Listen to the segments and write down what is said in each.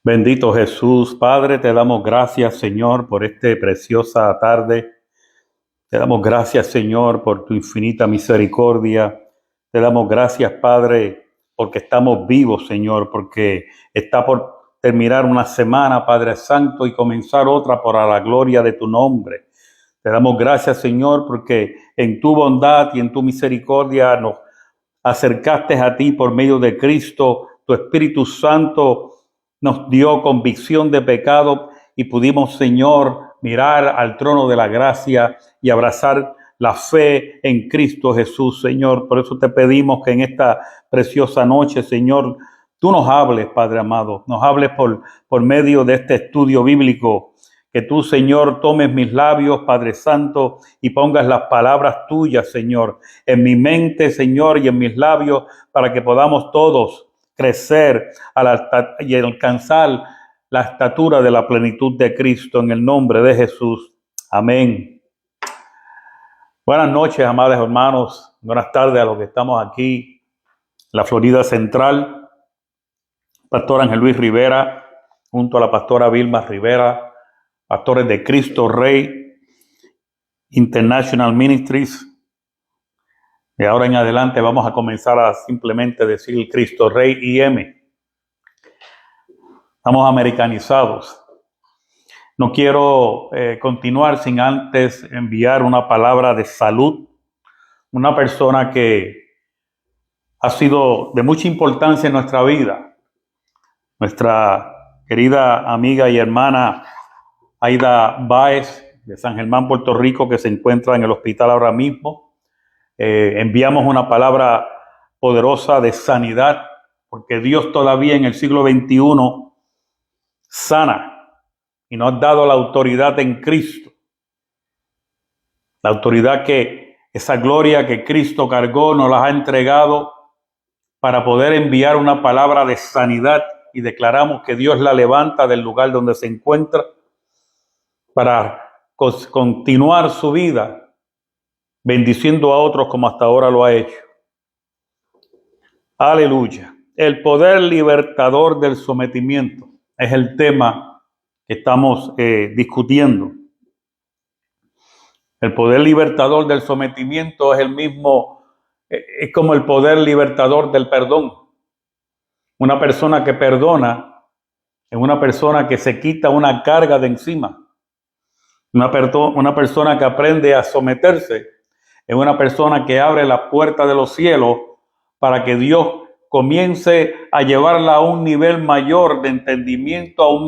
Bendito Jesús, Padre, te damos gracias, Señor, por esta preciosa tarde. Te damos gracias, Señor, por tu infinita misericordia. Te damos gracias, Padre, porque estamos vivos, Señor, porque está por terminar una semana, Padre Santo, y comenzar otra para la gloria de tu nombre. Te damos gracias, Señor, porque en tu bondad y en tu misericordia nos acercaste a ti por medio de Cristo. Tu Espíritu Santo nos dio convicción de pecado y pudimos, Señor, mirar al trono de la gracia y abrazar la fe en Cristo Jesús, Señor. Por eso te pedimos que en esta preciosa noche, Señor, tú nos hables, Padre amado, nos hables por medio de este estudio bíblico. Que tú, Señor, tomes mis labios, Padre Santo, y pongas las palabras tuyas, Señor, en mi mente, Señor, y en mis labios, para que podamos todos crecer y alcanzar la estatura de la plenitud de Cristo, en el nombre de Jesús. Amén. Buenas noches, amados hermanos. Buenas tardes a los que estamos aquí en la Florida Central. Pastor Ángel Luis Rivera, junto a la pastora Vilma Rivera, pastores de Cristo Rey International Ministries. De ahora en adelante vamos a comenzar a simplemente decir Cristo Rey IM. Estamos americanizados. No quiero continuar sin antes enviar una palabra de salud. Una persona que ha sido de mucha importancia en nuestra vida. Nuestra querida amiga y hermana Aida Báez, de San Germán, Puerto Rico, que se encuentra en el hospital ahora mismo. Enviamos una palabra poderosa de sanidad, porque Dios todavía en el siglo XXI sana y nos ha dado la autoridad en Cristo. La autoridad que esa gloria que Cristo cargó nos la ha entregado para poder enviar una palabra de sanidad, y declaramos que Dios la levanta del lugar donde se encuentra para continuar su vida bendiciendo a otros como hasta ahora lo ha hecho. Aleluya. El poder libertador del sometimiento es el tema que estamos discutiendo. El poder libertador del sometimiento es el mismo, es como el poder libertador del perdón. Una persona que perdona es una persona que se quita una carga de encima. Una persona que aprende a someterse es una persona que abre la puerta de los cielos para que Dios comience a llevarla a un nivel mayor de entendimiento, a un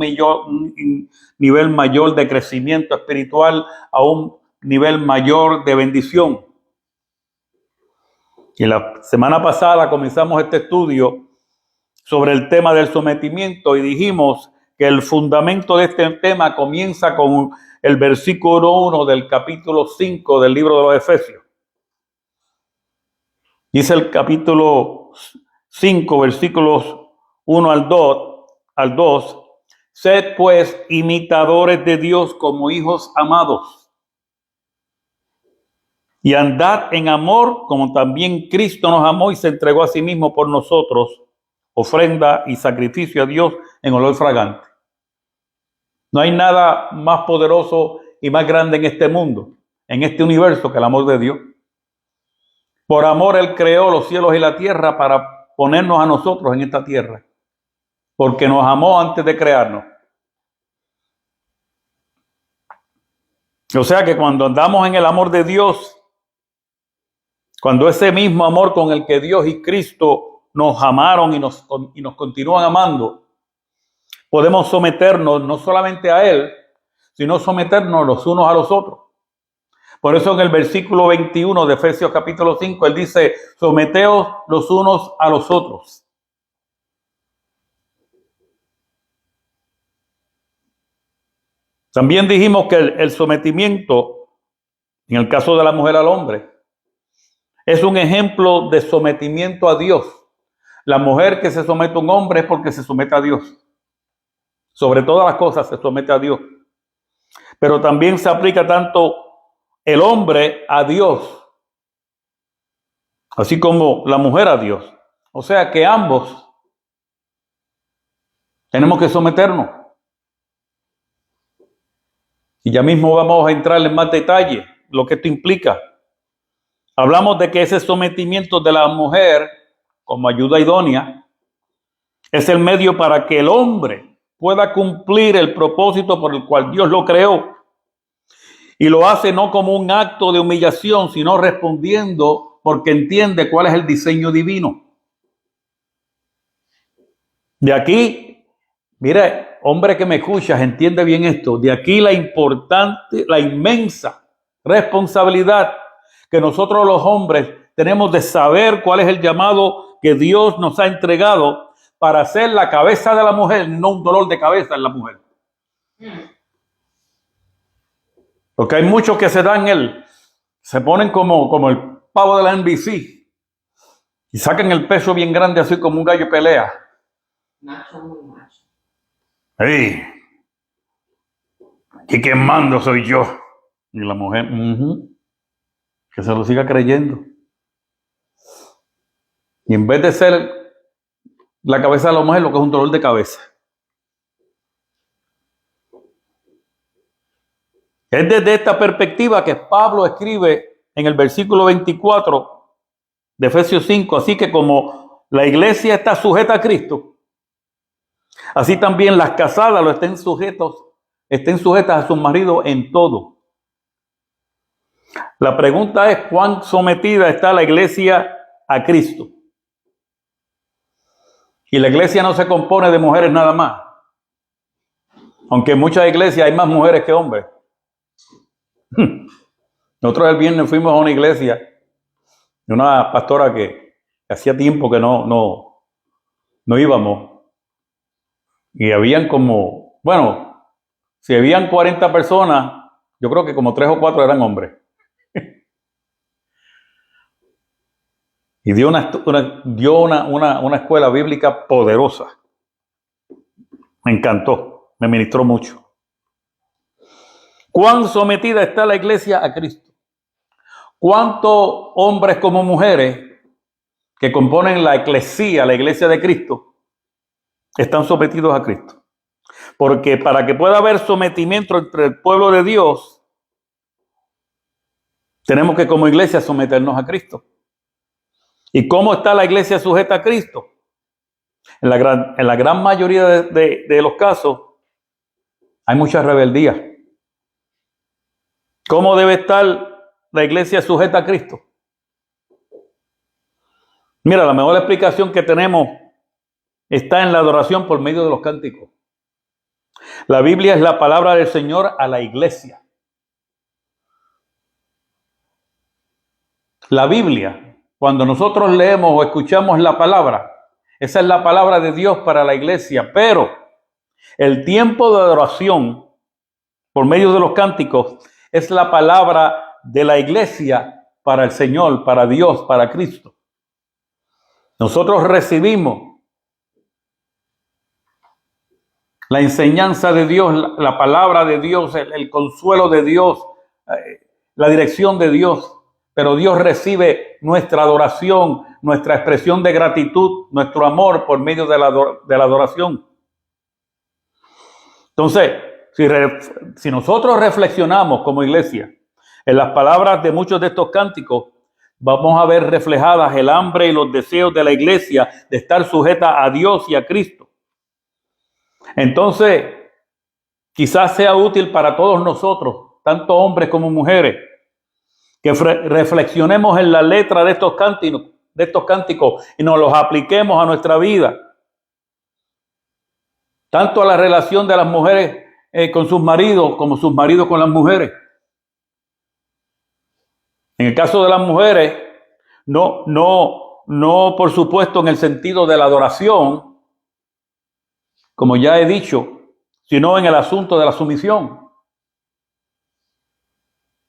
nivel mayor de crecimiento espiritual, a un nivel mayor de bendición. Y la semana pasada comenzamos este estudio sobre el tema del sometimiento y dijimos que el fundamento de este tema comienza con el versículo 1 del capítulo 5 del libro de los Efesios. Dice el capítulo 5, versículos 1 al 2, sed pues imitadores de Dios como hijos amados, y andad en amor como también Cristo nos amó y se entregó a sí mismo por nosotros, ofrenda y sacrificio a Dios en olor fragante. No hay nada más poderoso y más grande en este mundo, en este universo, que el amor de Dios. Por amor Él creó los cielos y la tierra para ponernos a nosotros en esta tierra, porque nos amó antes de crearnos. O sea que cuando andamos en el amor de Dios, cuando ese mismo amor con el que Dios y Cristo nos amaron y nos continúan amando, podemos someternos no solamente a Él, sino someternos los unos a los otros. Por eso en el versículo 21 de Efesios capítulo 5, Él dice, someteos los unos a los otros. También dijimos que el sometimiento, en el caso de la mujer al hombre, es un ejemplo de sometimiento a Dios. La mujer que se somete a un hombre es porque se somete a Dios. Sobre todas las cosas se somete a Dios. Pero también se aplica tanto el hombre a Dios, así como la mujer a Dios. O sea que ambos Tenemos que someternos. Y ya mismo vamos a entrar en más detalle lo que esto implica. Hablamos de que ese sometimiento de la mujer como ayuda idónea es el medio para que el hombre pueda cumplir el propósito por el cual Dios lo creó. Y lo hace no como un acto de humillación, sino respondiendo porque entiende cuál es el diseño divino. De aquí, mira, hombre que me escuchas, entiende bien esto. De aquí la inmensa responsabilidad que nosotros los hombres tenemos de saber cuál es el llamado que Dios nos ha entregado para ser la cabeza de la mujer, no un dolor de cabeza en la mujer. Porque hay muchos que se ponen como el pavo de la NBC y sacan el peso bien grande así como un gallo de pelea. Macho, muy macho. ¡Ey! ¿Y quien mando soy yo? Y la mujer, que se lo siga creyendo. Y en vez de ser la cabeza de la mujer, lo que es un dolor de cabeza. Es desde esta perspectiva que Pablo escribe en el versículo 24 de Efesios 5, así que como la iglesia está sujeta a Cristo, así también las casadas estén sujetas a sus maridos en todo. La pregunta es, ¿cuán sometida está la iglesia a Cristo? Y la iglesia no se compone de mujeres nada más. Aunque en muchas iglesias hay más mujeres que hombres. Nosotros el viernes fuimos a una iglesia de una pastora que hacía tiempo que no íbamos. Y habían si habían 40 personas, yo creo que como 3 o 4 eran hombres. Y dio una escuela bíblica poderosa. Me encantó, me ministró mucho. ¿Cuán sometida está la iglesia a Cristo? ¿Cuántos hombres como mujeres que componen la eclesía, la iglesia de Cristo, están sometidos a Cristo? Porque para que pueda haber sometimiento entre el pueblo de Dios, tenemos que como iglesia someternos a Cristo. ¿Y cómo está la iglesia sujeta a Cristo? En la gran mayoría de los casos hay mucha rebeldía. ¿Cómo debe estar la iglesia sujeta a Cristo? Mira, la mejor explicación que tenemos está en la adoración por medio de los cánticos. La Biblia es la palabra del Señor a la iglesia. La Biblia, cuando nosotros leemos o escuchamos la palabra, esa es la palabra de Dios para la iglesia, pero el tiempo de adoración por medio de los cánticos es la palabra de la iglesia para el Señor, para Dios, para Cristo. Nosotros recibimos la enseñanza de Dios, la palabra de Dios, el consuelo de Dios, la dirección de Dios. Pero Dios recibe nuestra adoración, nuestra expresión de gratitud, nuestro amor por medio de la adoración. Entonces, si nosotros reflexionamos como iglesia en las palabras de muchos de estos cánticos, vamos a ver reflejadas el hambre y los deseos de la iglesia de estar sujeta a Dios y a Cristo. Entonces, quizás sea útil para todos nosotros, tanto hombres como mujeres, que reflexionemos en la letra de estos cánticos y nos los apliquemos a nuestra vida. Tanto a la relación de las mujeres con sus maridos como sus maridos con las mujeres. En el caso de las mujeres, no por supuesto en el sentido de la adoración, como ya he dicho, sino en el asunto de la sumisión.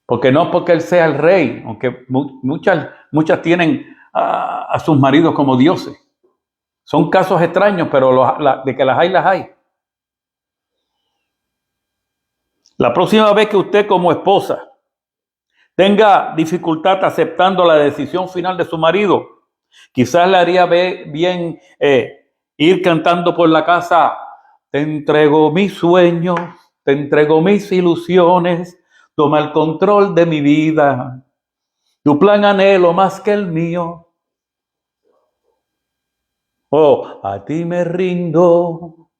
Porque no es porque él sea el rey, aunque muchas tienen a sus maridos como dioses. Son casos extraños, pero de que las hay. La próxima vez que usted como esposa tenga dificultad aceptando la decisión final de su marido, quizás le haría bien ir cantando por la casa te entrego mis sueños, te entrego mis ilusiones, toma el control de mi vida. Tu plan anhelo más que el mío. Oh, a ti me rindo,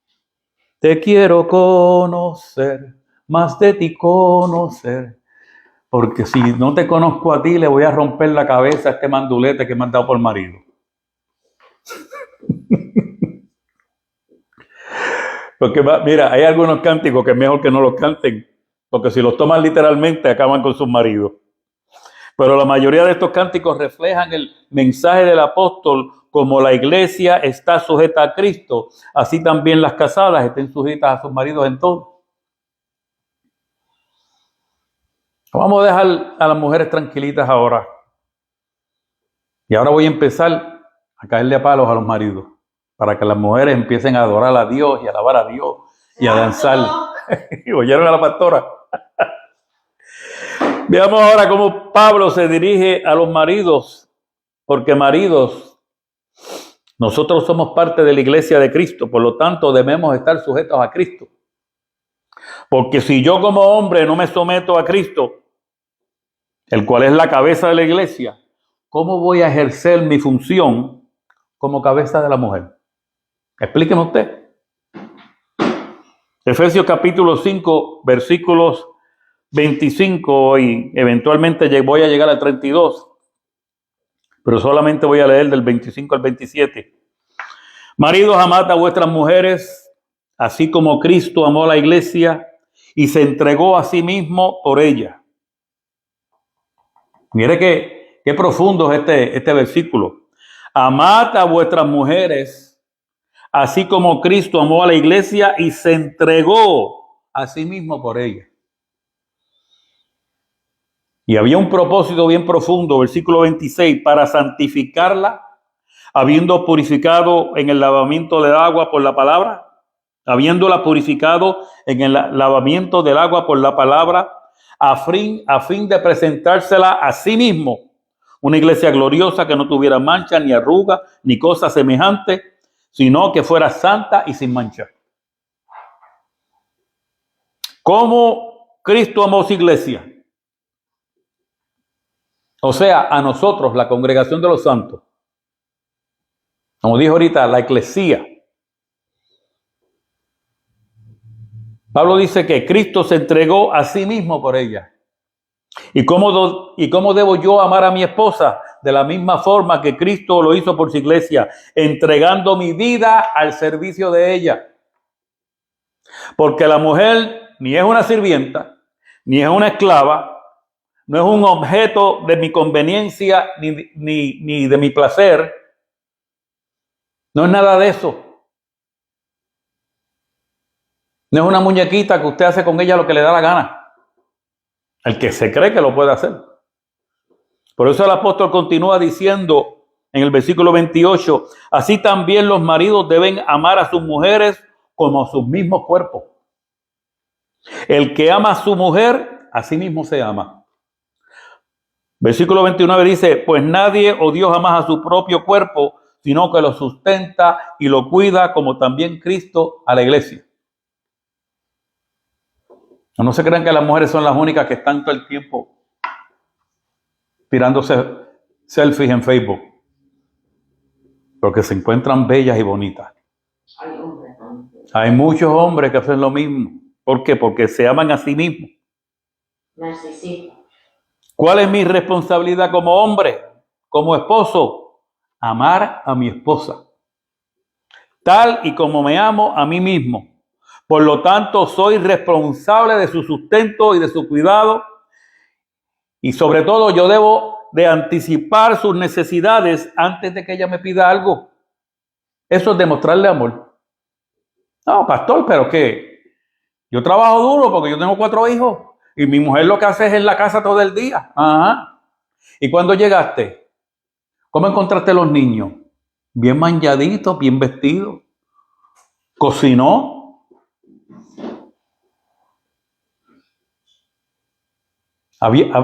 te quiero conocer, más de ti conocer. Porque si no te conozco a ti, le voy a romper la cabeza a este mandulete que me han dado por marido. Porque mira, hay algunos cánticos que es mejor que no los canten, porque si los toman literalmente acaban con sus maridos. Pero la mayoría de estos cánticos reflejan el mensaje del apóstol: como la iglesia está sujeta a Cristo, así también las casadas estén sujetas a sus maridos en todo. Vamos a dejar a las mujeres tranquilitas ahora. Y ahora voy a empezar a caerle a palos a los maridos, para que las mujeres empiecen a adorar a Dios y a alabar a Dios y a danzar. ¿Oyeron a la pastora? Veamos ahora cómo Pablo se dirige a los maridos, porque maridos, nosotros somos parte de la iglesia de Cristo, por lo tanto debemos estar sujetos a Cristo. Porque si yo como hombre no me someto a Cristo, el cual es la cabeza de la iglesia, ¿cómo voy a ejercer mi función como cabeza de la mujer? Explíqueme usted. Efesios capítulo 5, versículos 25 y eventualmente voy a llegar al 32, pero solamente voy a leer del 25 al 27. Maridos, amad a vuestras mujeres, así como Cristo amó a la iglesia y se entregó a sí mismo por ella. Mire qué profundo es este versículo. Amad a vuestras mujeres, así como Cristo amó a la iglesia y se entregó a sí mismo por ella. Y había un propósito bien profundo, versículo 26, para santificarla, habiendo purificado en el lavamiento del agua por la palabra, habiéndola purificado en el lavamiento del agua por la palabra, a fin de presentársela a sí mismo, una iglesia gloriosa que no tuviera mancha, ni arruga, ni cosa semejante, sino que fuera santa y sin mancha. ¿Cómo Cristo amó a su iglesia? O sea, a nosotros, la congregación de los santos. Como dijo ahorita, la eclesía. Pablo dice que Cristo se entregó a sí mismo por ella. ¿Y cómo debo yo amar a mi esposa? De la misma forma que Cristo lo hizo por su iglesia, entregando mi vida al servicio de ella. Porque la mujer ni es una sirvienta, ni es una esclava, no es un objeto de mi conveniencia ni de mi placer. No es nada de eso. No es una muñequita que usted hace con ella lo que le da la gana. El que se cree que lo puede hacer. Por eso el apóstol continúa diciendo en el versículo 28, así también los maridos deben amar a sus mujeres como a sus mismos cuerpos. El que ama a su mujer, a sí mismo se ama. Versículo 29 dice, pues nadie odió jamás a su propio cuerpo, sino que lo sustenta y lo cuida, como también Cristo a la iglesia. No se crean que las mujeres son las únicas que están todo el tiempo tirándose selfies en Facebook, porque se encuentran bellas y bonitas. Hay muchos hombres que hacen lo mismo. ¿Por qué? Porque se aman a sí mismos. Narcisista. ¿Cuál es mi responsabilidad como hombre, como esposo? Amar a mi esposa, tal y como me amo a mí mismo. Por lo tanto, soy responsable de su sustento y de su cuidado. Y sobre todo, yo debo de anticipar sus necesidades antes de que ella me pida algo. Eso es demostrarle amor. No, pastor, pero ¿qué? Yo trabajo duro porque yo tengo 4 hijos. Y mi mujer lo que hace es en la casa todo el día. Ajá. ¿Y cuando llegaste? ¿Cómo encontraste los niños? Bien manchaditos, bien vestidos. ¿Cocinó?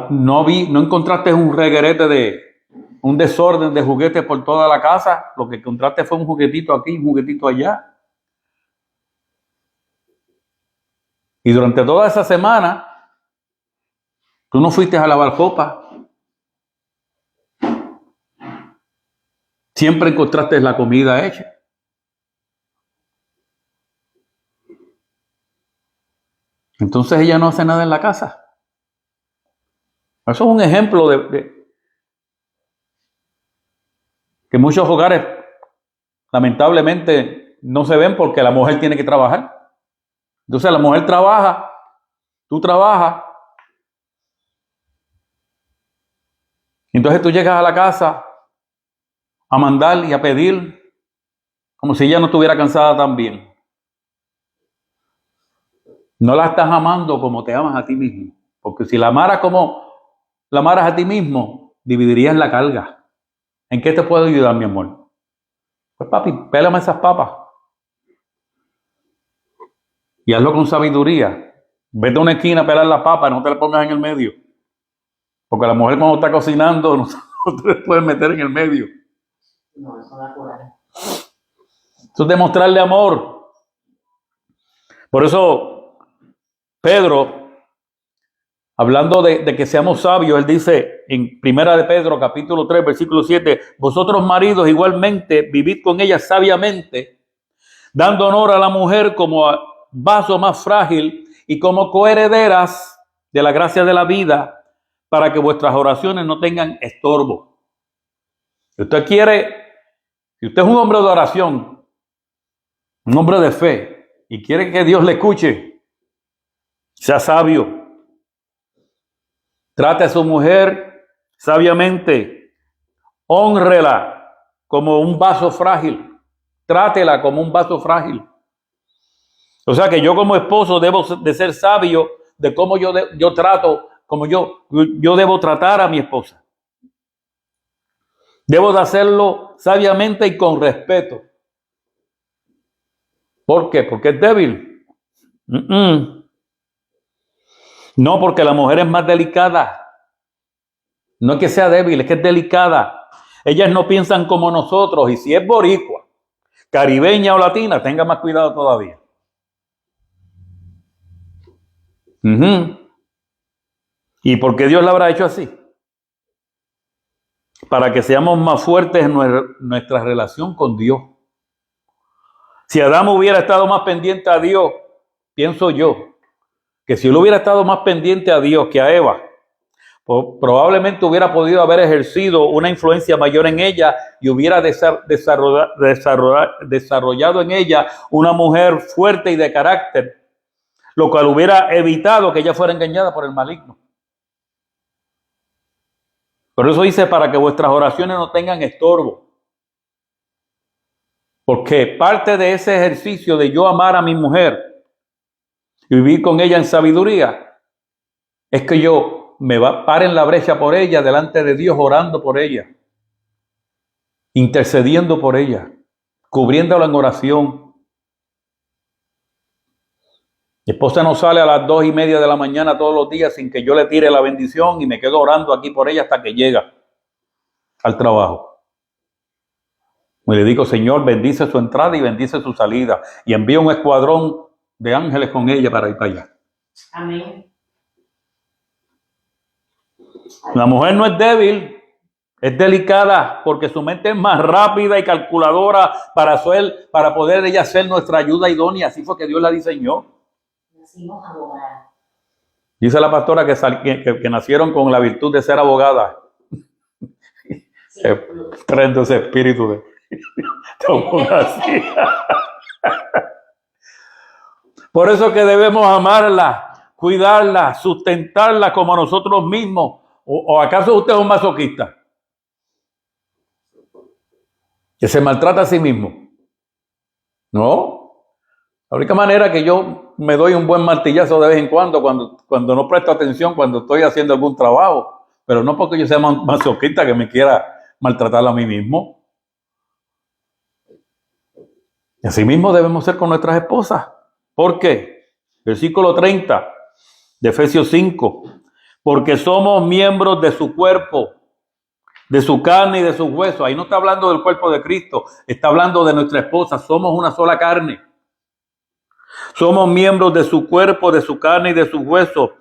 No encontraste un reguerete un desorden de juguetes por toda la casa. Lo que encontraste fue un juguetito aquí, un juguetito allá. Y durante toda esa semana, tú no fuiste a lavar copa. Siempre encontraste la comida hecha. Entonces ella no hace nada en la casa. Eso es un ejemplo de que muchos hogares lamentablemente no se ven porque la mujer tiene que trabajar. Entonces la mujer trabaja, tú trabajas. Entonces tú llegas a la casa a mandar y a pedir como si ella no estuviera cansada también. No la estás amando como te amas a ti mismo. Porque si la amaras como la amaras a ti mismo, dividirías la carga. ¿En qué te puedo ayudar, mi amor? Pues papi, pélame esas papas. Y hazlo con sabiduría. Vete a una esquina a pelar las papas, no te las pongas en el medio. Porque la mujer cuando está cocinando no te puedes meter en el medio. No, eso da coraje. Eso es demostrarle amor. Por eso, Pedro, hablando de que seamos sabios, él dice en 1 de Pedro, capítulo 3, versículo 7, vosotros maridos igualmente vivid con ella sabiamente, dando honor a la mujer como a vaso más frágil y como coherederas de la gracia de la vida, para que vuestras oraciones no tengan estorbo. Si usted quiere, si usted es un hombre de oración, un hombre de fe, y quiere que Dios le escuche, sea sabio. Trate a su mujer sabiamente, hónrela como un vaso frágil, trátela como un vaso frágil. O sea que yo como esposo debo de ser sabio de cómo yo trato, como yo debo tratar a mi esposa. Debo de hacerlo sabiamente y con respeto. ¿Por qué? Porque es débil. No, porque la mujer es más delicada. No es que sea débil, es que es delicada. Ellas no piensan como nosotros. Y si es boricua, caribeña o latina, tenga más cuidado todavía. ¿Y por qué Dios la habrá hecho así? Para que seamos más fuertes en nuestra relación con Dios. Si Adán hubiera estado más pendiente a Dios, pienso yo, que si él hubiera estado más pendiente a Dios que a Eva, pues probablemente hubiera podido haber ejercido una influencia mayor en ella y hubiera desarrollado en ella una mujer fuerte y de carácter, lo cual hubiera evitado que ella fuera engañada por el maligno. Por eso dice, para que vuestras oraciones no tengan estorbo. Porque parte de ese ejercicio de yo amar a mi mujer y vivir con ella en sabiduría es que yo pare en la brecha por ella, delante de Dios, orando por ella, intercediendo por ella, cubriéndola en oración. Mi esposa no sale a las 2:30 de la mañana todos los días sin que yo le tire la bendición y me quedo orando aquí por ella hasta que llega al trabajo. Y le digo, Señor, bendice su entrada y bendice su salida. Y envía un escuadrón de ángeles con ella para ir para allá. Amén. La mujer no es débil, es delicada, porque su mente es más rápida y calculadora para poder ella ser nuestra ayuda idónea. Así fue que Dios la diseñó. Nacimos abogadas. Dice la pastora que nacieron con la virtud de ser abogadas. Sí. Traen ese espíritu de abogacía. Por eso que debemos amarla, cuidarla, sustentarla como nosotros mismos. ¿O acaso usted es un masoquista que se maltrata a sí mismo? No. La única manera que yo me doy un buen martillazo de vez en cuando no presto atención, cuando estoy haciendo algún trabajo, pero no porque yo sea masoquista que me quiera maltratar a mí mismo. Y así mismo debemos ser con nuestras esposas. ¿Por qué? Versículo 30 de Efesios 5. Porque somos miembros de su cuerpo, de su carne y de sus huesos. Ahí no está hablando del cuerpo de Cristo, está hablando de nuestra esposa. Somos una sola carne. Somos miembros de su cuerpo, de su carne y de sus huesos.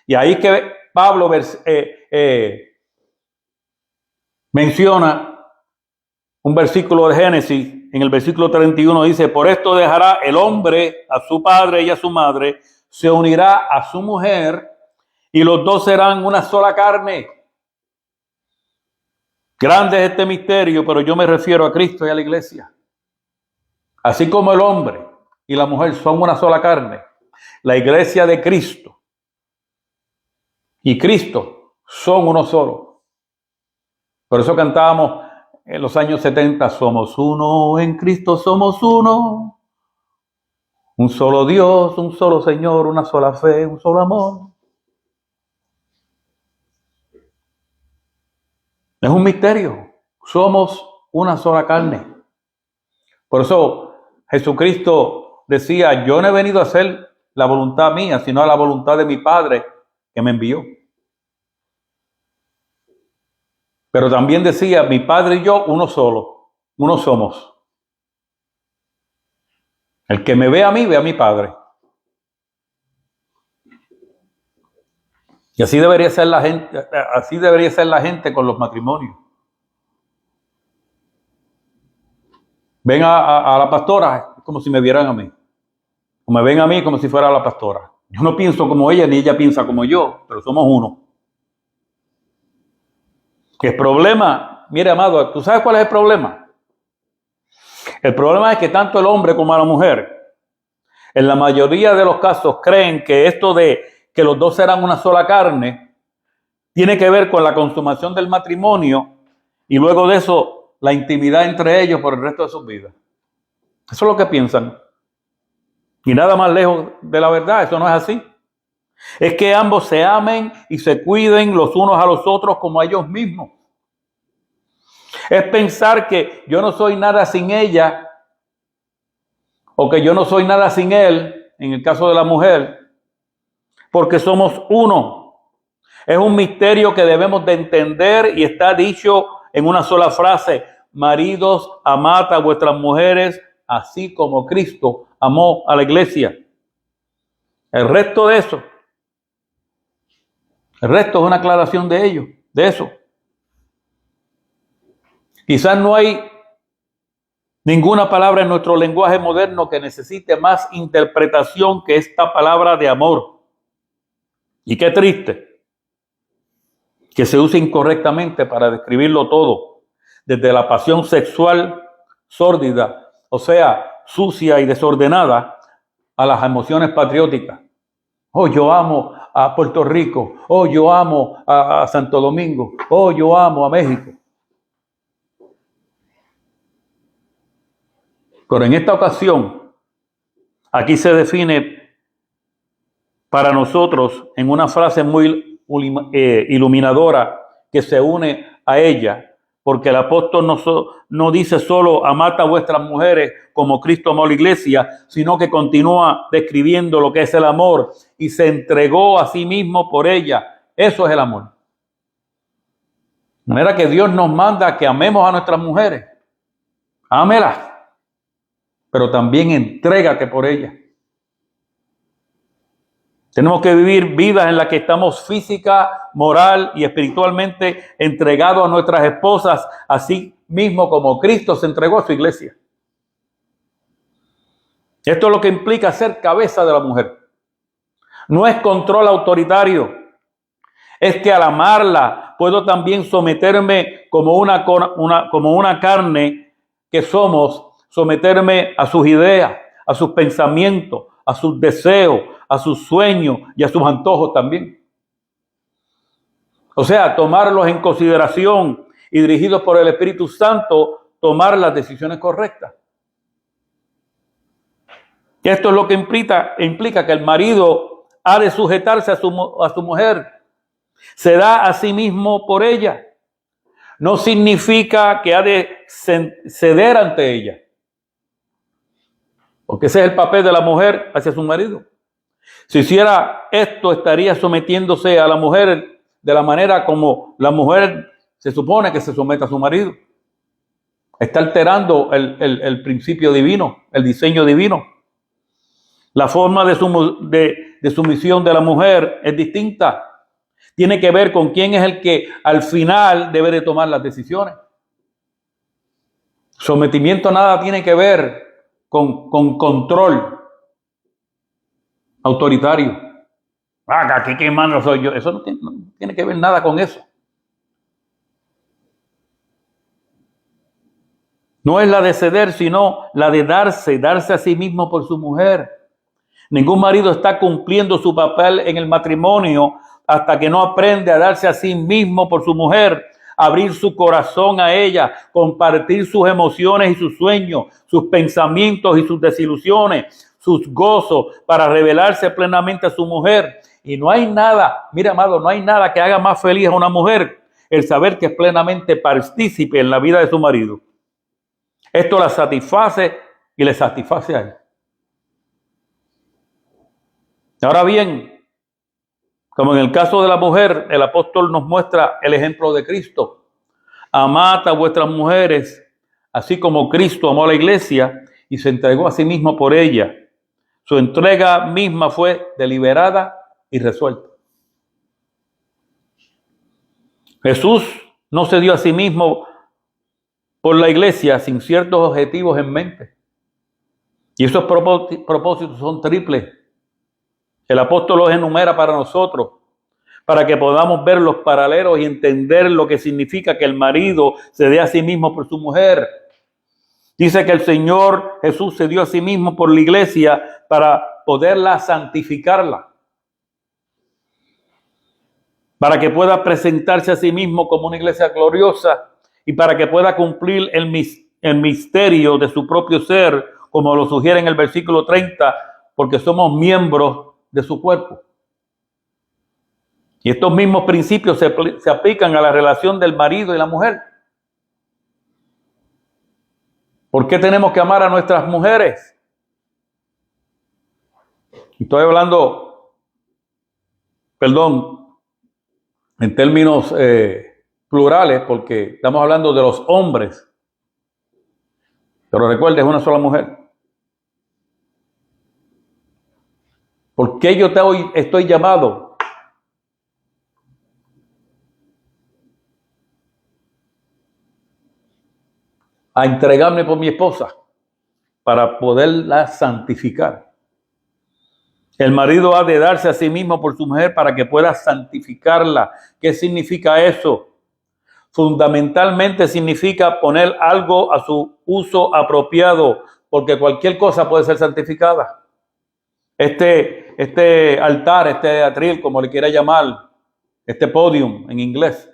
Y ahí que Pablo menciona un versículo de Génesis. En el versículo 31 dice: por esto dejará el hombre a su padre y a su madre, se unirá a su mujer y los dos serán una sola carne. Grande es este misterio, pero yo me refiero a Cristo y a la iglesia. Así como el hombre y la mujer son una sola carne, la iglesia de Cristo y Cristo son uno solo. Por eso cantábamos en los años 70, somos uno en Cristo, somos uno. Un solo Dios, un solo Señor, una sola fe, un solo amor. Es un misterio. Somos una sola carne. Por eso Jesucristo decía: yo no he venido a hacer la voluntad mía, sino a la voluntad de mi Padre que me envió. Pero también decía: mi Padre y yo, uno solo, uno somos. El que me ve a mí, ve a mi Padre. Y así debería ser la gente con los matrimonios. Ven a la pastora como si me vieran a mí. O me ven a mí como si fuera la pastora. Yo no pienso como ella, ni ella piensa como yo, pero somos uno. ¿Qué problema? Mire, amado, ¿tú sabes cuál es el problema? El problema es que tanto el hombre como la mujer, en la mayoría de los casos, creen que esto de que los dos serán una sola carne tiene que ver con la consumación del matrimonio y luego de eso la intimidad entre ellos por el resto de sus vidas. Eso es lo que piensan. Y nada más lejos de la verdad, eso no es así. Es que ambos se amen y se cuiden los unos a los otros como a ellos mismos. Es pensar que yo no soy nada sin ella o que yo no soy nada sin él, en el caso de la mujer, porque somos uno. Es un misterio que debemos de entender y está dicho en una sola frase: maridos, amad a vuestras mujeres, así como Cristo amó a la iglesia. El resto es una aclaración de ello, de eso. Quizás no hay ninguna palabra en nuestro lenguaje moderno que necesite más interpretación que esta palabra de amor. Y qué triste que se use incorrectamente para describirlo todo, desde la pasión sexual sórdida, o sea, sucia y desordenada, a las emociones patrióticas. Oh, yo amo a Puerto Rico. Oh, yo amo a Santo Domingo. Oh, yo amo a México. Pero en esta ocasión, aquí se define para nosotros en una frase muy iluminadora que se une a ella, porque el apóstol no dice solo amad a vuestras mujeres como Cristo amó a la iglesia, sino que continúa describiendo lo que es el amor y se entregó a sí mismo por ella. Eso es el amor. De manera que Dios nos manda que amemos a nuestras mujeres. Ámelas, pero también entrégate por ellas. Tenemos que vivir vidas en las que estamos física, moral y espiritualmente entregados a nuestras esposas, así mismo como Cristo se entregó a su iglesia. Esto es lo que implica ser cabeza de la mujer. No es control autoritario. Es que al amarla puedo también someterme como una carne que somos, someterme a sus ideas, a sus pensamientos, a sus deseos, a sus sueños y a sus antojos también. O sea, tomarlos en consideración y dirigidos por el Espíritu Santo, tomar las decisiones correctas. Y esto es lo que implica que el marido ha de sujetarse a su mujer. Se da a sí mismo por ella. No significa que ha de ceder ante ella. Porque ese es el papel de la mujer hacia su marido. Si hiciera esto, estaría sometiéndose a la mujer de la manera como la mujer se supone que se somete a su marido. Está alterando el principio divino, el diseño divino. La forma de sumisión de la mujer es distinta. Tiene que ver con quién es el que al final debe de tomar las decisiones. Sometimiento nada tiene que ver con control autoritario. Aquí quien manda soy yo. Eso no tiene que ver nada con eso. No es la de ceder, sino la de darse a sí mismo por su mujer. Ningún marido está cumpliendo su papel en el matrimonio hasta que no aprende a darse a sí mismo por su mujer, abrir su corazón a ella, compartir sus emociones y sus sueños, sus pensamientos y sus desilusiones, sus gozos, para revelarse plenamente a su mujer. Y no hay nada, mira amado, no hay nada que haga más feliz a una mujer el saber que es plenamente partícipe en la vida de su marido. Esto la satisface y le satisface a él. Ahora bien, como en el caso de la mujer, el apóstol nos muestra el ejemplo de Cristo. Amad a vuestras mujeres, así como Cristo amó a la iglesia y se entregó a sí mismo por ella. Su entrega misma fue deliberada y resuelta. Jesús no se dio a sí mismo por la iglesia sin ciertos objetivos en mente. Y esos propósitos son triples. El apóstol los enumera para nosotros, para que podamos ver los paralelos y entender lo que significa que el marido se dé a sí mismo por su mujer. Dice que el Señor Jesús se dio a sí mismo por la iglesia para poderla santificarla, para que pueda presentarse a sí mismo como una iglesia gloriosa y para que pueda cumplir el misterio de su propio ser, como lo sugiere en el versículo 30, porque somos miembros de su cuerpo. Y estos mismos principios se aplican a la relación del marido y la mujer. ¿Por qué tenemos que amar a nuestras mujeres? Estoy hablando, en términos plurales, porque estamos hablando de los hombres. Pero recuerda, es una sola mujer. ¿Por qué yo estoy llamado? A entregarme por mi esposa para poderla santificar. El marido ha de darse a sí mismo por su mujer para que pueda santificarla. ¿Qué significa eso? Fundamentalmente significa poner algo a su uso apropiado, porque cualquier cosa puede ser santificada. Este altar, este atril, como le quiera llamar, este podium en inglés,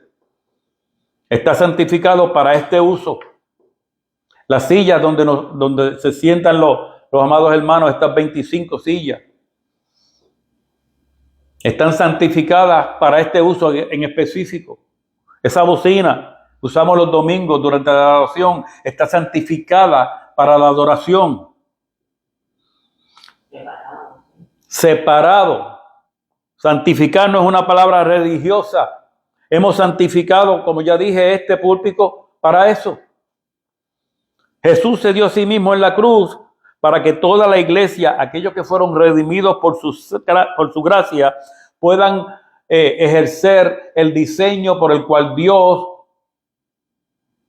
está santificado para este uso. Las sillas donde se sientan los amados hermanos, estas 25 sillas, están santificadas para este uso en específico. Esa bocina que usamos los domingos durante la adoración está santificada para la adoración. Separado. Santificar no es una palabra religiosa. Hemos santificado, como ya dije, este púlpito para eso. Jesús se dio a sí mismo en la cruz para que toda la iglesia, aquellos que fueron redimidos por su gracia, puedan ejercer el diseño por el cual Dios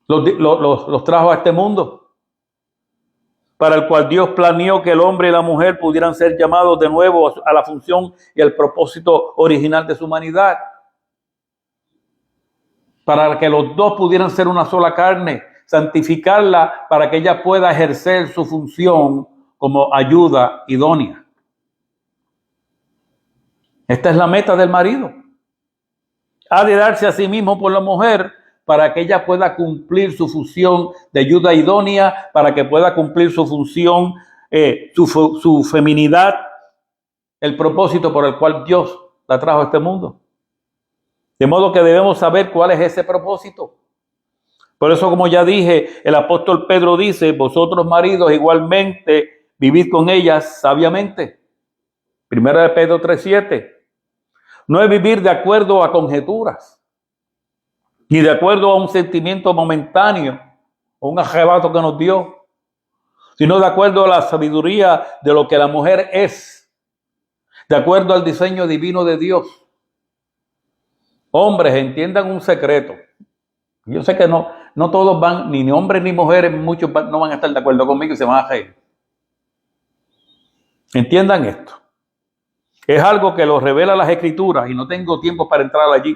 los trajo a este mundo, para el cual Dios planeó que el hombre y la mujer pudieran ser llamados de nuevo a la función y al propósito original de su humanidad, para que los dos pudieran ser una sola carne, santificarla para que ella pueda ejercer su función como ayuda idónea. Esta es la meta del marido. Ha de darse a sí mismo por la mujer para que ella pueda cumplir su función de ayuda idónea, para que pueda cumplir su función, su feminidad, el propósito por el cual Dios la trajo a este mundo. De modo que debemos saber cuál es ese propósito. Por eso, como ya dije, el apóstol Pedro dice: vosotros maridos igualmente vivid con ellas sabiamente. Primera de Pedro 3:7. No es vivir de acuerdo a conjeturas, ni de acuerdo a un sentimiento momentáneo o un arrebato que nos dio, sino de acuerdo a la sabiduría de lo que la mujer es, de acuerdo al diseño divino de Dios. Hombres, entiendan un secreto. Yo sé que no todos van, ni hombres ni mujeres, muchos no van a estar de acuerdo conmigo y se van a reír. Entiendan esto. Es algo que lo revela las Escrituras y no tengo tiempo para entrar allí.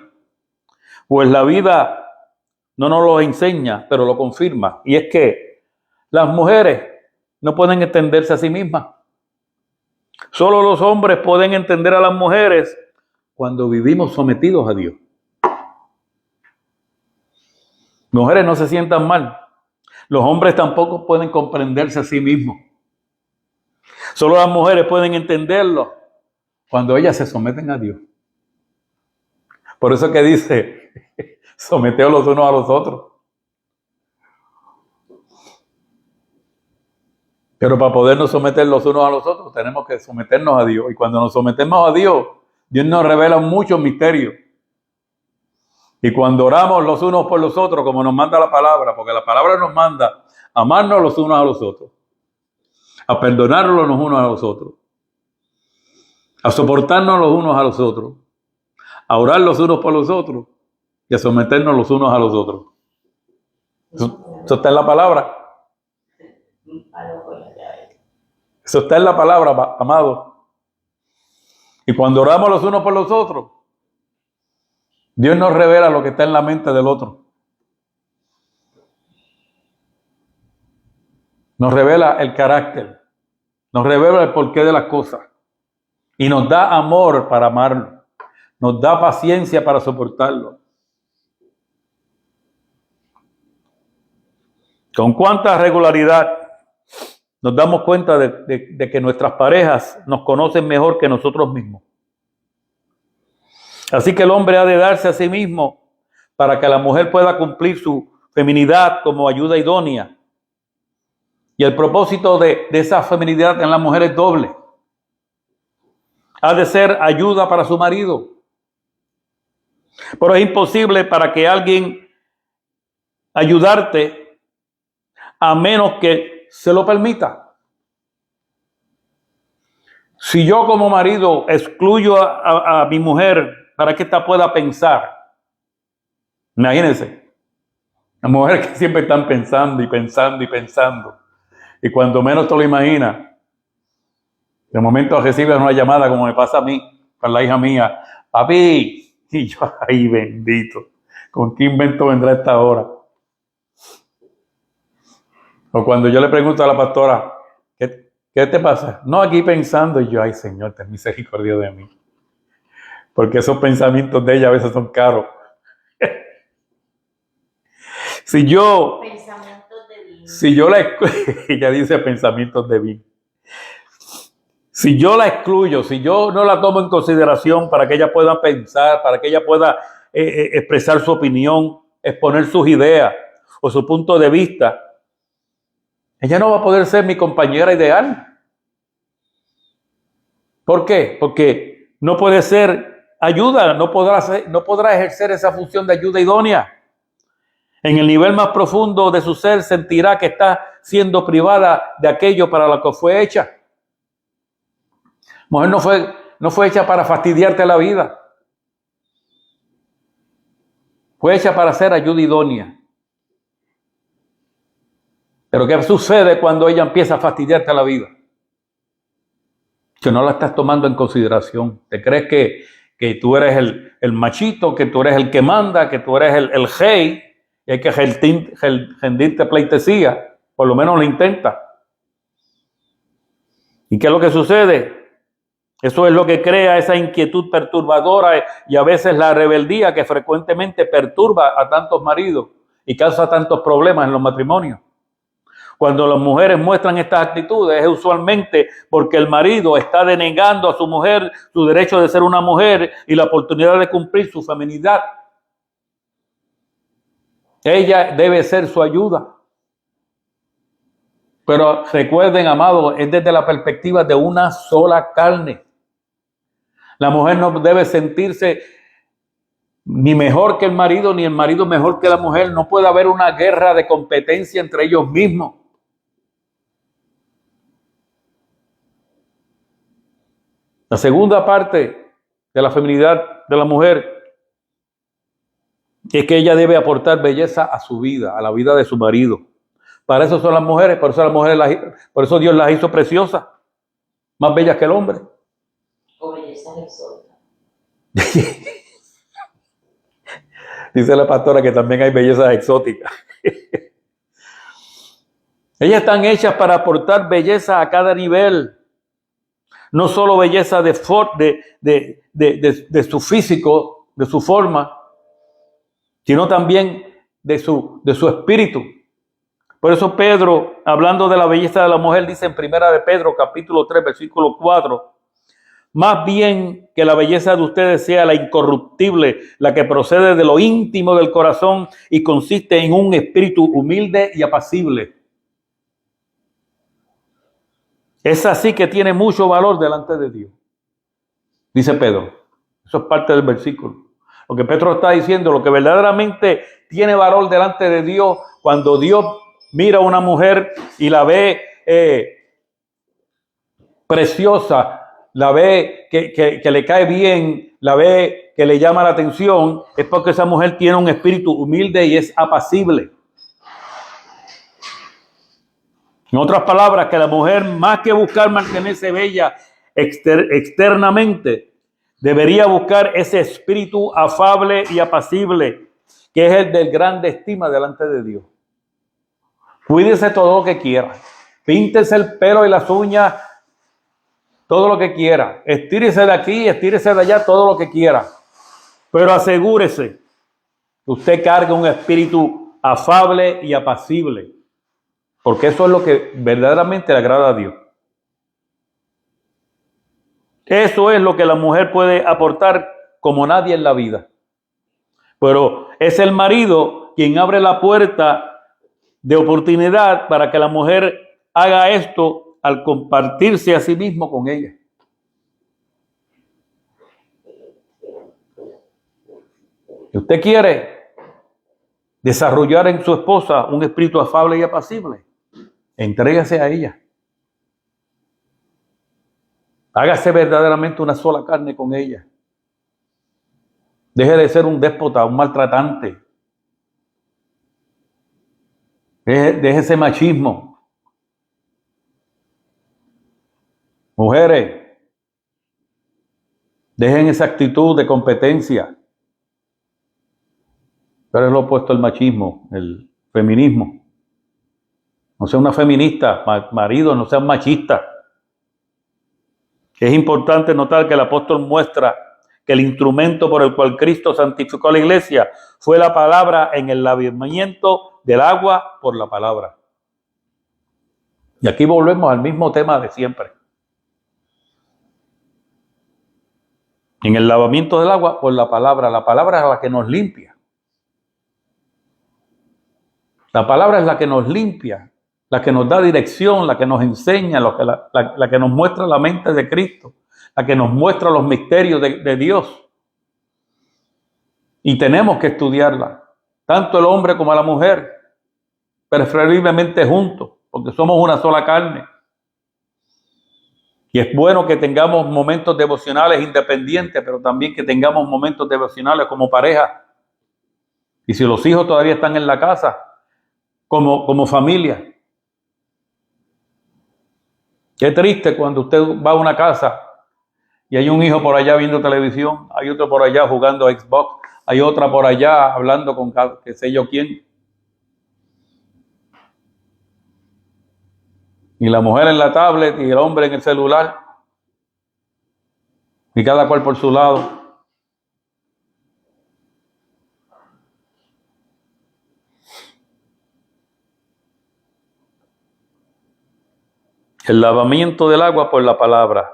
Pues la vida no nos lo enseña, pero lo confirma. Y es que las mujeres no pueden entenderse a sí mismas. Solo los hombres pueden entender a las mujeres cuando vivimos sometidos a Dios. Mujeres, no se sientan mal. Los hombres tampoco pueden comprenderse a sí mismos. Solo las mujeres pueden entenderlo cuando ellas se someten a Dios. Por eso que dice, someteos los unos a los otros. Pero para podernos someter los unos a los otros, tenemos que someternos a Dios. Y cuando nos sometemos a Dios, Dios nos revela muchos misterios. Y cuando oramos los unos por los otros, como nos manda la palabra, porque la palabra nos manda a amarnos los unos a los otros, a perdonarnos los unos a los otros, a soportarnos los unos a los otros, a orar los unos por los otros y a someternos los unos a los otros. Eso está en la palabra. Eso está en la palabra, amado. Y cuando oramos los unos por los otros, Dios nos revela lo que está en la mente del otro. Nos revela el carácter. Nos revela el porqué de las cosas. Y nos da amor para amarlo. Nos da paciencia para soportarlo. Con cuánta regularidad nos damos cuenta de que nuestras parejas nos conocen mejor que nosotros mismos. Así que el hombre ha de darse a sí mismo para que la mujer pueda cumplir su feminidad como ayuda idónea. Y el propósito de esa feminidad en la mujer es doble. Ha de ser ayuda para su marido. Pero es imposible para que alguien ayudarte a menos que se lo permita. Si yo como marido excluyo a mi mujer para que ésta pueda pensar, imagínense, las mujeres que siempre están pensando y pensando y pensando, y cuando menos te lo imaginas, de momento recibes una llamada como me pasa a mí, con la hija mía, papi, y yo, ay bendito, ¿con qué invento vendrá esta hora? O cuando yo le pregunto a la pastora, ¿qué te pasa? No, aquí pensando, y yo, ay Señor, ten misericordia de mí. Porque esos pensamientos de ella a veces son caros. Si yo ella dice pensamientos de bien. Si yo la excluyo, si yo no la tomo en consideración para que ella pueda pensar, para que ella pueda expresar su opinión, exponer sus ideas o su punto de vista, ella no va a poder ser mi compañera ideal. ¿Por qué? Porque no puede ser ayuda, no podrá ejercer esa función de ayuda idónea. En el nivel más profundo de su ser sentirá que está siendo privada de aquello para lo que fue hecha. Mujer no fue hecha para fastidiarte la vida. Fue hecha para ser ayuda idónea. Pero ¿qué sucede cuando ella empieza a fastidiarte la vida? Que no la estás tomando en consideración. Te crees que tú eres el machito, que tú eres el que manda, que tú eres el rey, y hay que rendirte pleitesía. Por lo menos lo intenta. ¿Y qué es lo que sucede? Eso es lo que crea esa inquietud perturbadora y a veces la rebeldía que frecuentemente perturba a tantos maridos y causa tantos problemas en los matrimonios. Cuando las mujeres muestran estas actitudes es usualmente porque el marido está denegando a su mujer su derecho de ser una mujer y la oportunidad de cumplir su feminidad. Ella debe ser su ayuda. Pero recuerden, amados, es desde la perspectiva de una sola carne. La mujer no debe sentirse ni mejor que el marido, ni el marido mejor que la mujer. No puede haber una guerra de competencia entre ellos mismos. La segunda parte de la feminidad de la mujer es que ella debe aportar belleza a su vida, a la vida de su marido. Para eso son las mujeres, por eso las mujeres, por eso Dios las hizo preciosas, más bellas que el hombre. O belleza exótica. Dice la pastora que también hay bellezas exóticas. Ellas están hechas para aportar belleza a cada nivel. No solo belleza de su físico, de su forma, sino también de su espíritu. Por eso Pedro, hablando de la belleza de la mujer, dice en Primera de Pedro, capítulo 3, versículo 4, más bien que la belleza de ustedes sea la incorruptible, la que procede de lo íntimo del corazón y consiste en un espíritu humilde y apacible. Es así que tiene mucho valor delante de Dios, dice Pedro. Eso es parte del versículo. Lo que Pedro está diciendo, lo que verdaderamente tiene valor delante de Dios, cuando Dios mira a una mujer y la ve preciosa, la ve que le cae bien, la ve que le llama la atención, es porque esa mujer tiene un espíritu humilde y es apacible. En otras palabras, que la mujer, más que buscar mantenerse bella externamente, debería buscar ese espíritu afable y apacible, que es el de grande estima delante de Dios. Cuídese todo lo que quiera. Píntese el pelo y las uñas, todo lo que quiera. Estírese de aquí, estírese de allá, todo lo que quiera. Pero asegúrese que usted cargue un espíritu afable y apacible. Porque eso es lo que verdaderamente le agrada a Dios. Eso es lo que la mujer puede aportar como nadie en la vida. Pero es el marido quien abre la puerta de oportunidad para que la mujer haga esto al compartirse a sí mismo con ella. Si usted quiere desarrollar en su esposa un espíritu afable y apacible, entrégase a ella. Hágase verdaderamente una sola carne con ella. Deje de ser un déspota, un maltratante. Deje ese machismo. Mujeres, dejen esa actitud de competencia. Pero es lo opuesto al machismo, el feminismo. No sea una feminista, marido, no sea un machista. Es importante notar que el apóstol muestra que el instrumento por el cual Cristo santificó a la iglesia fue la palabra en el lavamiento del agua por la palabra. Y aquí volvemos al mismo tema de siempre. En el lavamiento del agua por la palabra es la que nos limpia. La palabra es la que nos limpia, la que nos da dirección, la que nos enseña, la que nos muestra la mente de Cristo, la que nos muestra los misterios de Dios. Y tenemos que estudiarla, tanto el hombre como la mujer, preferiblemente juntos, porque somos una sola carne. Y es bueno que tengamos momentos devocionales independientes, pero también que tengamos momentos devocionales como pareja. Y si los hijos todavía están en la casa, como familia. Qué triste cuando usted va a una casa y hay un hijo por allá viendo televisión, hay otro por allá jugando a Xbox, hay otra por allá hablando con qué sé yo quién. Y la mujer en la tablet y el hombre en el celular. Y cada cual por su lado. El lavamiento del agua por la palabra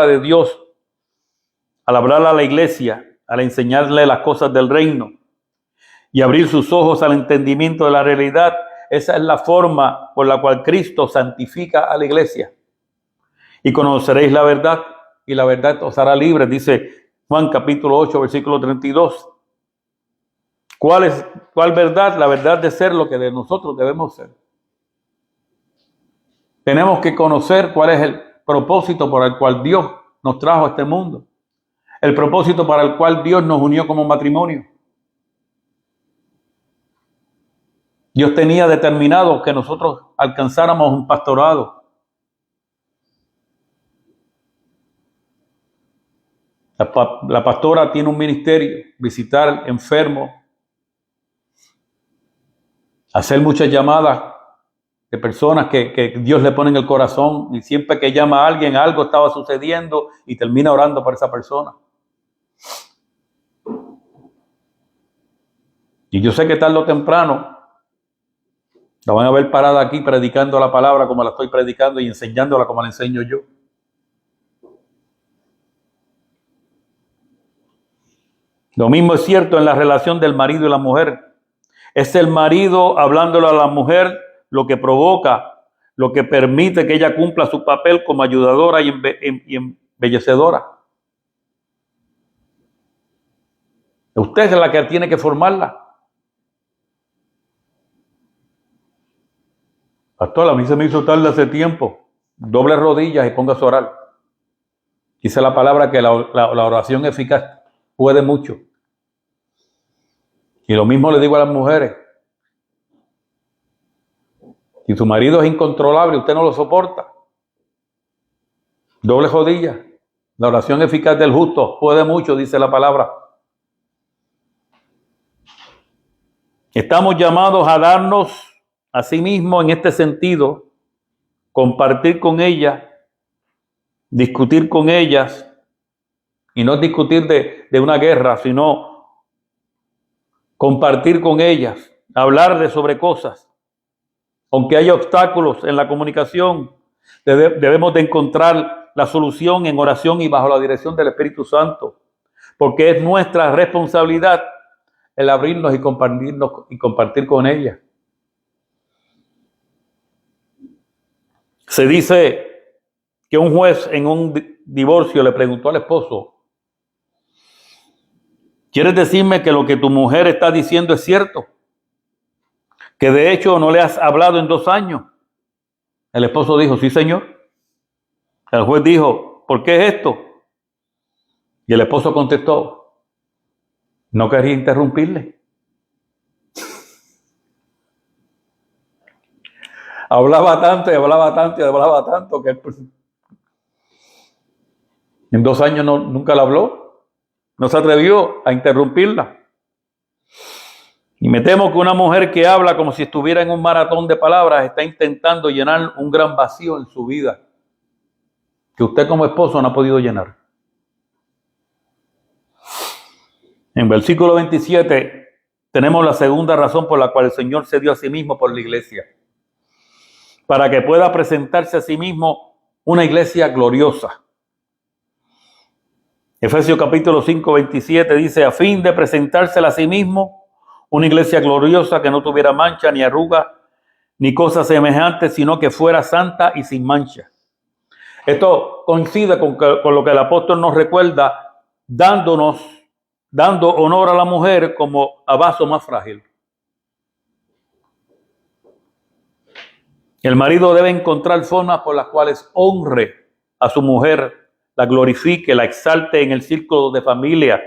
de Dios, al hablar a la iglesia, al enseñarle las cosas del reino y abrir sus ojos al entendimiento de la realidad. Esa es la forma por la cual Cristo santifica a la iglesia. Y conoceréis la verdad, y la verdad os hará libres, dice Juan capítulo 8, versículo 32. ¿Cuál verdad? La verdad de ser lo que de nosotros debemos ser. Tenemos que conocer cuál es propósito por el cual Dios nos trajo a este mundo. El propósito para el cual Dios nos unió como matrimonio. Dios tenía determinado que nosotros alcanzáramos un pastorado. La pastora tiene un ministerio, visitar enfermos, hacer muchas llamadas de personas que Dios le pone en el corazón, y siempre que llama a alguien, algo estaba sucediendo y termina orando por esa persona. Y yo sé que tarde o temprano la van a ver parada aquí predicando la palabra como la estoy predicando y enseñándola como la enseño yo. Lo mismo es cierto en la relación del marido y la mujer. Es el marido hablándole a la mujer lo que provoca, lo que permite que ella cumpla su papel como ayudadora y embellecedora. Usted es la que tiene que formarla. Pastor, a mí se me hizo tarde hace tiempo. Doble rodillas y póngase a orar. Dice la palabra que la oración eficaz puede mucho. Y lo mismo le digo a las mujeres. Si su marido es incontrolable, usted no lo soporta. Doble rodillas. La oración eficaz del justo puede mucho, dice la palabra. Estamos llamados a darnos a sí mismos en este sentido, compartir con ellas, discutir con ellas, y no discutir de una guerra, sino compartir con ellas, hablar sobre cosas. Aunque haya obstáculos en la comunicación, debemos de encontrar la solución en oración y bajo la dirección del Espíritu Santo, porque es nuestra responsabilidad el abrirnos y compartir con ella. Se dice que un juez en un divorcio le preguntó al esposo: ¿quieres decirme que lo que tu mujer está diciendo es cierto? Que de hecho no le has hablado en 2 años. El esposo dijo: sí, señor. El juez dijo: ¿por qué es esto? Y el esposo contestó: no quería interrumpirle. Hablaba tanto y hablaba tanto y hablaba tanto que en 2 años nunca la habló. No se atrevió a interrumpirla. Y me temo que una mujer que habla como si estuviera en un maratón de palabras está intentando llenar un gran vacío en su vida que usted como esposo no ha podido llenar. En versículo 27 tenemos la segunda razón por la cual el Señor se dio a sí mismo por la iglesia. Para que pueda presentarse a sí mismo una iglesia gloriosa. Efesios capítulo 5, 27 dice: a fin de presentársela a sí mismo una iglesia gloriosa que no tuviera mancha, ni arruga, ni cosa semejante, sino que fuera santa y sin mancha. Esto coincide con lo que el apóstol nos recuerda, dando honor a la mujer como a vaso más frágil. El marido debe encontrar formas por las cuales honre a su mujer, la glorifique, la exalte en el círculo de familia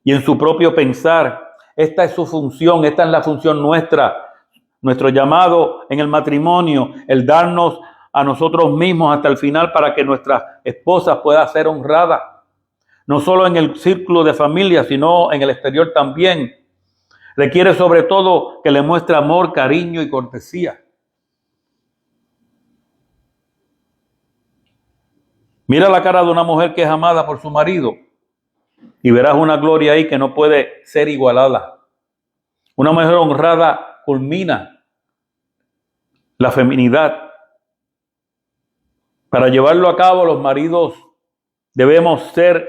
y en su propio pensar. Esta es su función, esta es la función nuestra, nuestro llamado en el matrimonio, el darnos a nosotros mismos hasta el final para que nuestras esposas puedan ser honradas, no solo en el círculo de familia, sino en el exterior también. Requiere sobre todo que le muestre amor, cariño y cortesía. Mira la cara de una mujer que es amada por su marido y verás una gloria ahí que no puede ser igualada. Una mujer honrada culmina la feminidad. Para llevarlo a cabo, los maridos debemos ser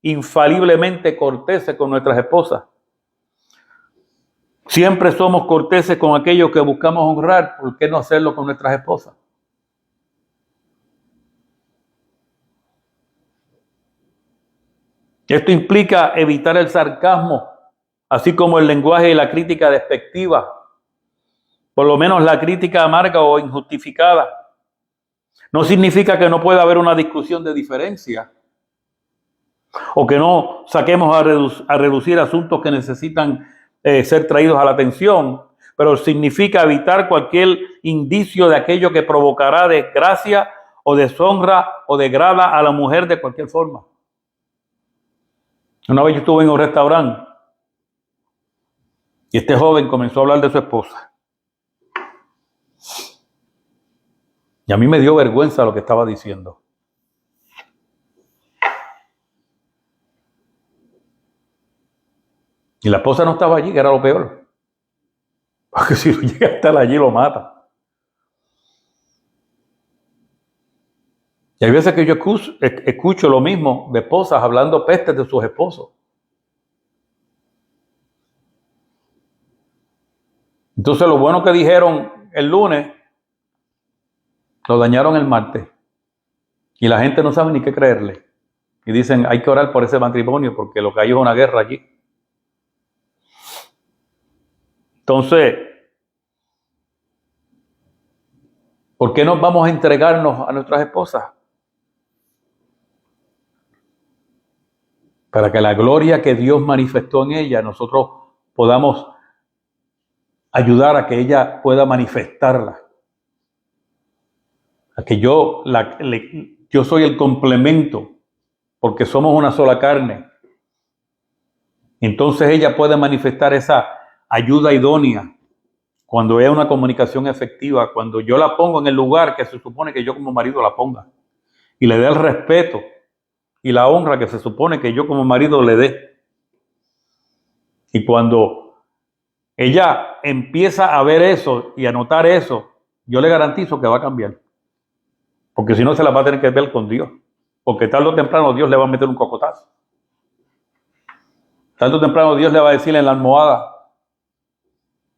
infaliblemente corteses con nuestras esposas. Siempre somos corteses con aquellos que buscamos honrar. ¿Por qué no hacerlo con nuestras esposas? Esto implica evitar el sarcasmo, así como el lenguaje y la crítica despectiva, por lo menos la crítica amarga o injustificada. No significa que no pueda haber una discusión de diferencia o que no saquemos a reducir asuntos que necesitan ser traídos a la atención, pero significa evitar cualquier indicio de aquello que provocará desgracia o deshonra o degrada a la mujer de cualquier forma. Una vez yo estuve en un restaurante y este joven comenzó a hablar de su esposa. Y a mí me dio vergüenza lo que estaba diciendo. Y la esposa no estaba allí, que era lo peor. Porque si no llega a estar allí, lo mata. Y hay veces que yo escucho lo mismo de esposas hablando pestes de sus esposos. Entonces lo bueno que dijeron el lunes, lo dañaron el martes. Y la gente no sabe ni qué creerle. Y dicen, hay que orar por ese matrimonio porque lo que hay es una guerra allí. Entonces, ¿por qué nos vamos a entregarnos a nuestras esposas? Para que la gloria que Dios manifestó en ella, nosotros podamos ayudar a que ella pueda manifestarla. A que yo soy el complemento, porque somos una sola carne. Entonces ella puede manifestar esa ayuda idónea cuando haya una comunicación efectiva, cuando yo la pongo en el lugar que se supone que yo como marido la ponga y le dé el respeto y la honra que se supone que yo como marido le dé. Y cuando ella empieza a ver eso y a notar eso, yo le garantizo que va a cambiar. Porque si no se la va a tener que ver con Dios. Porque tarde o temprano Dios le va a meter un cocotazo. Tarde o temprano Dios le va a decir en la almohada,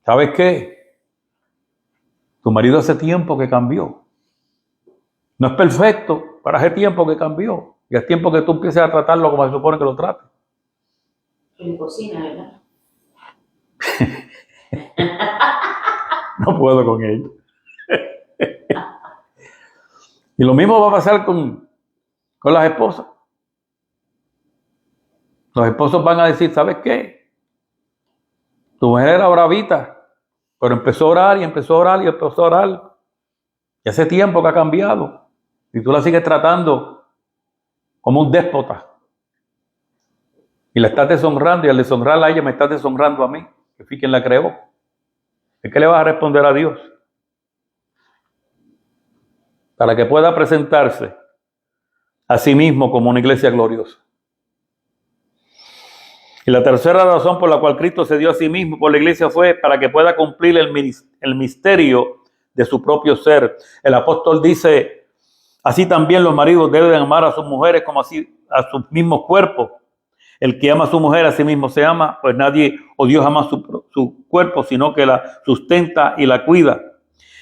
¿sabes qué? Tu marido hace tiempo que cambió. No es perfecto, pero hace tiempo que cambió. Y es tiempo que tú empieces a tratarlo como se supone que lo trates. En cocina, ¿verdad? No puedo con ello. Y lo mismo va a pasar con las esposas. Los esposos van a decir, ¿sabes qué? Tu mujer era bravita, pero empezó a orar y empezó a orar y empezó a orar. Y hace tiempo que ha cambiado. Y tú la sigues tratando como un déspota. Y la estás deshonrando, y al deshonrarla a ella me estás deshonrando a mí, que fui quien la creó. ¿Qué le vas a responder a Dios? Para que pueda presentarse a sí mismo como una iglesia gloriosa. Y la tercera razón por la cual Cristo se dio a sí mismo por la iglesia fue para que pueda cumplir el misterio de su propio ser. El apóstol dice, así también los maridos deben amar a sus mujeres como así a sus mismos cuerpos. El que ama a su mujer a sí mismo se ama, pues nadie o Dios ama su cuerpo, sino que la sustenta y la cuida.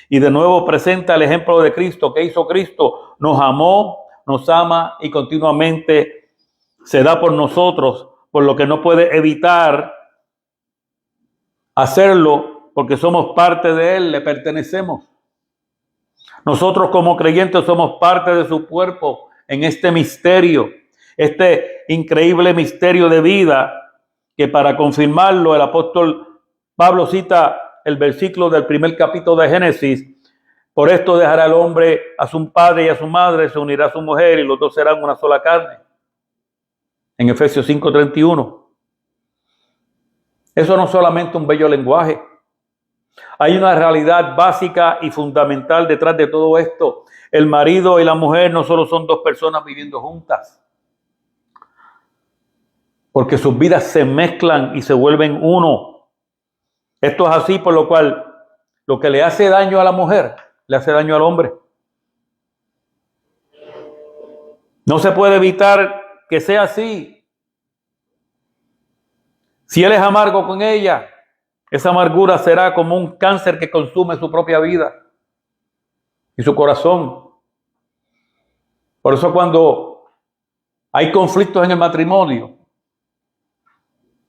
Y de nuevo presenta el ejemplo de Cristo. ¿Qué hizo Cristo? Nos amó, nos ama y continuamente se da por nosotros, por lo que no puede evitar hacerlo, porque somos parte de Él, le pertenecemos. Nosotros como creyentes somos parte de su cuerpo en este misterio, este increíble misterio de vida, que para confirmarlo el apóstol Pablo cita el versículo del primer capítulo de Génesis. Por esto dejará el hombre a su padre y a su madre, se unirá a su mujer y los dos serán una sola carne. En Efesios 5:31. Eso no es solamente un bello lenguaje. Hay una realidad básica y fundamental detrás de todo esto. El marido y la mujer no solo son dos personas viviendo juntas, porque sus vidas se mezclan y se vuelven uno. Esto es así, por lo cual lo que le hace daño a la mujer le hace daño al hombre. No se puede evitar que sea así. Si él es amargo con ella, esa amargura será como un cáncer que consume su propia vida y su corazón. Por eso cuando hay conflictos en el matrimonio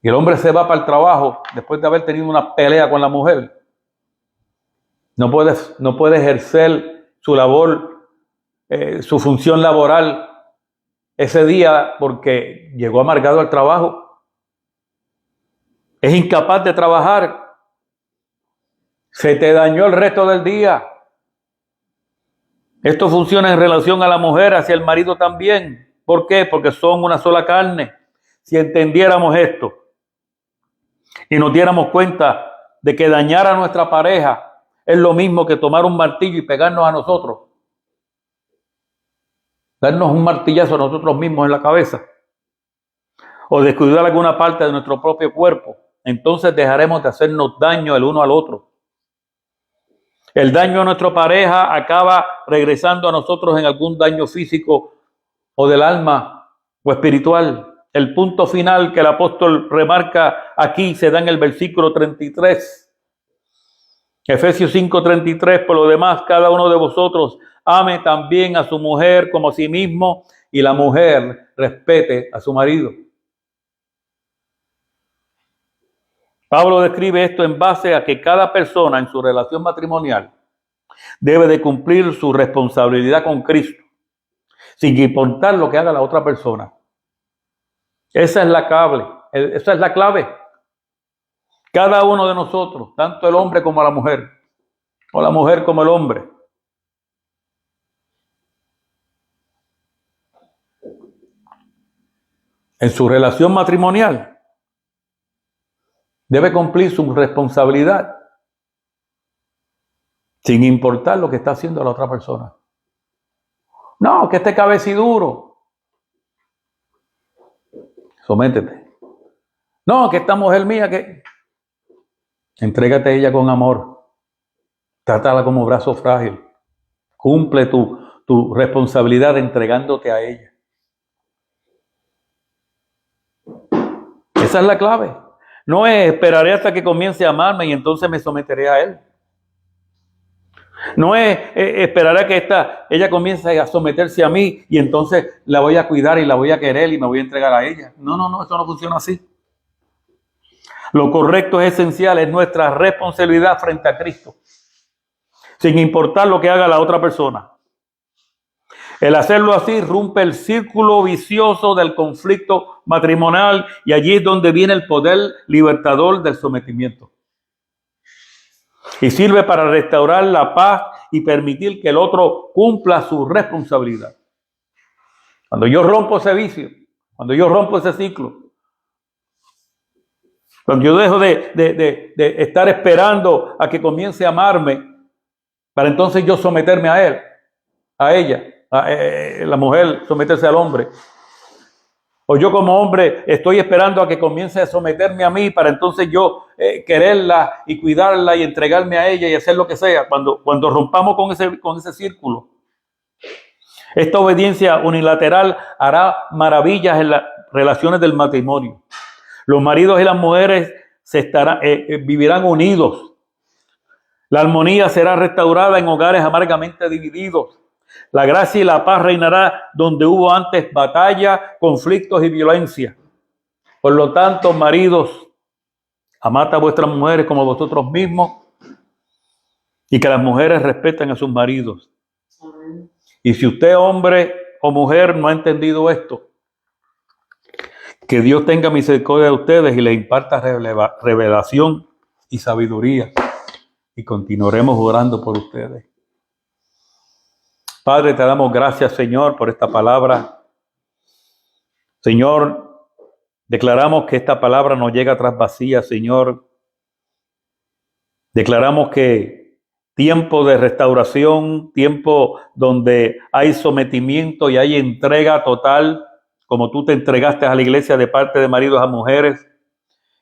y el hombre se va para el trabajo después de haber tenido una pelea con la mujer, no puede ejercer su labor su función laboral ese día porque llegó amargado al trabajo. Es incapaz de trabajar. Se te dañó el resto del día. Esto funciona en relación a la mujer, hacia el marido también. ¿Por qué? Porque son una sola carne. Si entendiéramos esto y nos diéramos cuenta de que dañar a nuestra pareja es lo mismo que tomar un martillo y pegarnos a nosotros, darnos un martillazo a nosotros mismos en la cabeza, o descuidar alguna parte de nuestro propio cuerpo, entonces dejaremos de hacernos daño el uno al otro. El daño a nuestra pareja acaba regresando a nosotros en algún daño físico o del alma o espiritual. El punto final que el apóstol remarca aquí se da en el versículo 33. Efesios 5:33, por lo demás, cada uno de vosotros ame también a su mujer como a sí mismo, y la mujer respete a su marido. Pablo describe esto en base a que cada persona en su relación matrimonial debe de cumplir su responsabilidad con Cristo, sin importar lo que haga la otra persona. Esa es la clave. Esa es la clave. Cada uno de nosotros, tanto el hombre como la mujer, o la mujer como el hombre, en su relación matrimonial, debe cumplir su responsabilidad, sin importar lo que está haciendo la otra persona. No, que este cabeciduro. Sométete. No, que esta mujer mía, que... Entrégate a ella con amor. Trátala como brazo frágil. Cumple tu responsabilidad entregándote a ella. Esa es la clave. No es esperaré hasta que comience a amarme y entonces me someteré a él. No es esperar a que ella comience a someterse a mí y entonces la voy a cuidar y la voy a querer y me voy a entregar a ella. No, eso no funciona así. Lo correcto es esencial, es nuestra responsabilidad frente a Cristo, sin importar lo que haga la otra persona. El hacerlo así rompe el círculo vicioso del conflicto matrimonial y allí es donde viene el poder libertador del sometimiento. Y sirve para restaurar la paz y permitir que el otro cumpla su responsabilidad. Cuando yo rompo ese vicio, cuando yo rompo ese ciclo, cuando yo dejo de estar esperando a que comience a amarme, para entonces yo someterme a él, a ella, la mujer someterse al hombre. O yo como hombre estoy esperando a que comience a someterme a mí para entonces yo quererla y cuidarla y entregarme a ella y hacer lo que sea. Cuando rompamos con ese círculo, esta obediencia unilateral hará maravillas en las relaciones del matrimonio. Los maridos y las mujeres vivirán unidos. La armonía será restaurada en hogares amargamente divididos. La gracia y la paz reinará donde hubo antes batalla, conflictos y violencia. Por lo tanto, maridos, amad a vuestras mujeres como vosotros mismos y que las mujeres respeten a sus maridos. Amén. Y si usted, hombre o mujer, no ha entendido esto, que Dios tenga misericordia de ustedes y les imparta revelación y sabiduría. Y continuaremos orando por ustedes. Padre, te damos gracias, Señor, por esta palabra. Señor, declaramos que esta palabra no llega atrás vacía, Señor. Declaramos que tiempo de restauración, tiempo donde hay sometimiento y hay entrega total, como tú te entregaste a la iglesia de parte de maridos a mujeres,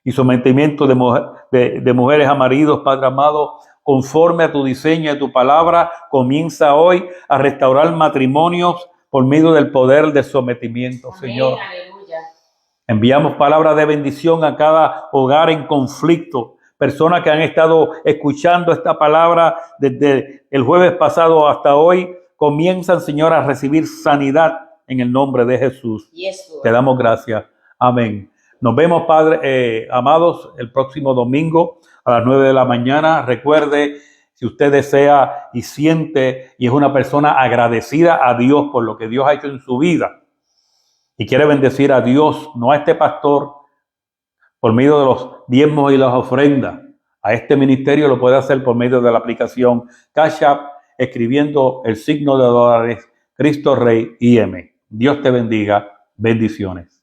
y sometimiento de mujeres a maridos, Padre amado, conforme a tu diseño y a tu palabra, comienza hoy a restaurar matrimonios por medio del poder del sometimiento, amén, Señor. Aleluya. Enviamos palabras de bendición a cada hogar en conflicto. Personas que han estado escuchando esta palabra desde el jueves pasado hasta hoy, comienzan, Señor, a recibir sanidad en el nombre de Jesús. Yes, te damos gracias. Amén. Nos vemos, Padre, amados, el próximo domingo a las 9 de la mañana. Recuerde Si usted desea y siente y es una persona agradecida a Dios por lo que Dios ha hecho en su vida y quiere bendecir a Dios, no a este pastor, por medio de los diezmos y las ofrendas, a este ministerio lo puede hacer por medio de la aplicación Cash App, escribiendo el signo de dólares Cristo Rey IM. Dios te bendiga. Bendiciones.